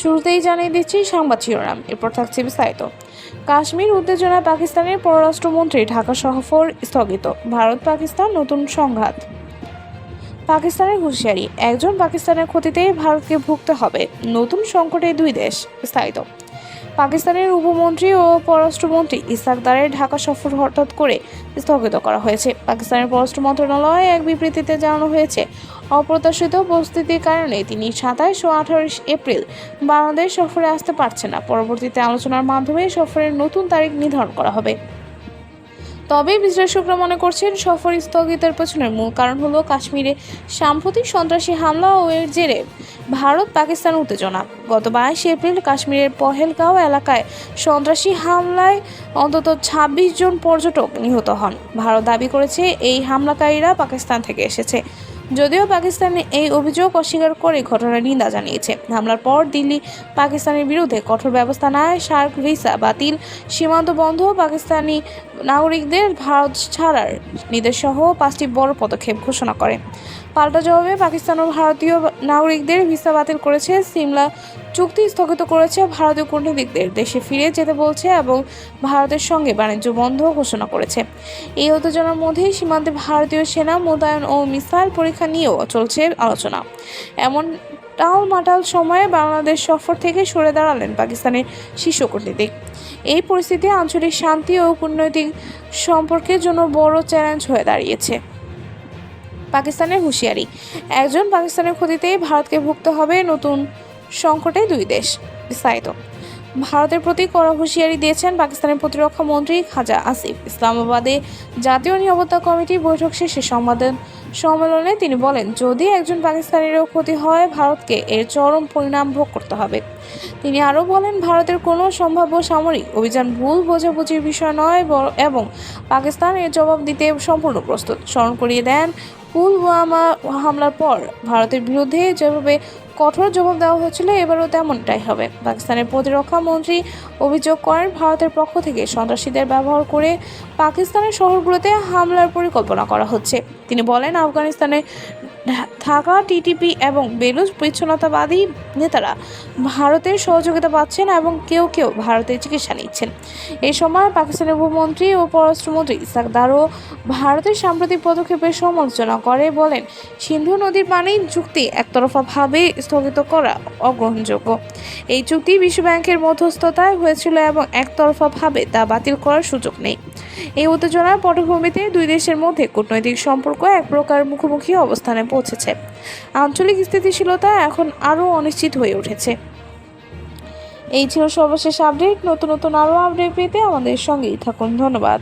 শুরুতেই জানিয়ে দিচ্ছি সংবাদ শিরোনাম, এরপর থাকছে বিস্তারিত। কাশ্মীর উত্তেজনায় পাকিস্তানের পররাষ্ট্রমন্ত্রী ঢাকা সফর স্থগিত। ভারত পাকিস্তান নতুন সংঘাত। পাকিস্তানের হুঁশিয়ারি, একজন পাকিস্তানের ক্ষতিতেই ভারতকে ভুগতে হবে, নতুন সংকটে দুই দেশ। বিস্তারিত। পাকিস্তানের উপমন্ত্রী ও পররাষ্ট্রমন্ত্রী ইসহাক দারের ঢাকা সফর হঠাৎ করে স্থগিত করা হয়েছে। পাকিস্তানের পররাষ্ট্র মন্ত্রণালয়ে এক বিবৃতিতে জানানো হয়েছে, অপ্রত্যাশিত পরিস্থিতির কারণে তিনি 27 ও 28 এপ্রিল বাংলাদেশ সফরে আসতে পারছেন না। পরবর্তীতে আলোচনার মাধ্যমে সফরের নতুন তারিখ নির্ধারণ করা হবে। তবে বিশ্লেষকরা মনে করছেন, সফর স্থগিতের পেছনের মূল কারণ হলো কাশ্মীরে সাম্প্রতিক সন্ত্রাসী হামলা ও এর জেরে ভারত পাকিস্তান উত্তেজনা। গত 22 এপ্রিল কাশ্মীরের পহেলগাঁও এলাকায় সন্ত্রাসী হামলায় অন্তত 26 জন পর্যটক নিহত হন। ভারত দাবি করেছে এই হামলাকারীরা পাকিস্তান থেকে এসেছে, যদিও পাকিস্তান এই অভিযোগ অস্বীকার করে ঘটনার নিন্দা জানিয়েছে। হামলার পর দিল্লি পাকিস্তানের বিরুদ্ধে কঠোর ব্যবস্থা নেয়, সার্ক ভিসা বাতিল, সীমান্ত বন্ধ, পাকিস্তানি নাগরিকদের ভারত ছাড়ার নির্দেশসহ 5টি বড় পদক্ষেপ ঘোষণা করে। পাল্টা জবাবে পাকিস্তান ও ভারতীয় নাগরিকদের ভিসা বাতিল করেছে, সিমলা চুক্তি স্থগিত করেছে, ভারতীয় কূটনীতিকদের দেশে ফিরে যেতে বলছে এবং ভারতের সঙ্গে বাণিজ্য বন্ধ ঘোষণা করেছে। এই উত্তেজনার মধ্যেই সীমান্তে ভারতীয় সেনা মোতায়েন ও মিসাইল পরীক্ষা নিয়েও চলছে আলোচনা। এমন টালমাটাল সময়ে বাংলাদেশ সফর থেকে সরে দাঁড়ালেন পাকিস্তানের শীর্ষ কূটনীতিক। এই পরিস্থিতি আঞ্চলিক শান্তি ও কূটনৈতিক সম্পর্কের জন্য বড় চ্যালেঞ্জ হয়ে দাঁড়িয়েছে। পাকিস্তানের হুঁশিয়ারি, একজন পাকিস্তানের ক্ষতিতেই ভারতকে ভুগতে হবে, নতুন সংকটে দুই দেশ। বিস্তারিত। ভারতের প্রতি কড়া হুঁশিয়ারি দিয়েছেন পাকিস্তানের প্রতিরক্ষা মন্ত্রী খাজা আসিফ। ইসলামাবাদে জাতীয় নিরাপত্তা কমিটির বৈঠক শেষে সংবাদ সম্মেলনে তিনি বলেন, যদি একজন পাকিস্তানিরও ক্ষতি হয়, ভারতকে এর চরম পরিণাম ভোগ করতে হবে। তিনি আরও বলেন, ভারতের কোনো সম্ভাব্য সামরিক অভিযান ভুল বোঝাবুঝির বিষয় নয় এবং পাকিস্তান এর জবাব দিতে সম্পূর্ণ প্রস্তুত। স্মরণ করিয়ে দেন, পুলওয়ামা হামলার পর ভারতের বিরুদ্ধে যেভাবে কঠোর জবাব দেওয়া হয়েছিল, এবারও তেমনটাই হবে। পাকিস্তানের প্রতিরক্ষা মন্ত্রী অভিযোগ করেন, ভারতের পক্ষ থেকে সন্ত্রাসীদের ব্যবহার করে পাকিস্তানের শহরগুলোতে হামলার পরিকল্পনা করা হচ্ছে। তিনি বলেন, আফগানিস্তানে ঢাকা টিটিপি এবং বেলুচ বিচ্ছিন্নতাবাদী নেতারা ভারতের সহযোগিতা পাচ্ছেন এবং কেউ কেউ ভারতের চিকিৎসা নিচ্ছেন। এই সময় পাকিস্তানের উপমন্ত্রী ও পররাষ্ট্রমন্ত্রী ইসহাক দারও ভারতের সাম্প্রতিক পদক্ষেপের সমালোচনা করে বলেন, সিন্ধু নদীর পানি চুক্তি একতরফাভাবে স্থগিত করা অগ্রহণযোগ্য। এই চুক্তি বিশ্বব্যাংকের মধ্যস্থতায় হয়েছিল এবং একতরফাভাবে তা বাতিল করার সুযোগ নেই। এই উত্তেজনার পটভূমিতে দুই দেশের মধ্যে কূটনৈতিক সম্পর্ক এক প্রকার মুখোমুখি অবস্থানে পৌঁছেছে। আঞ্চলিক স্থিতিশীলতা এখন আরও অনিশ্চিত হয়ে উঠেছে। এই ছিল সর্বশেষ আপডেট। নতুন নতুন আরও আপডেট পেতে আমাদের সঙ্গেই থাকুন। ধন্যবাদ।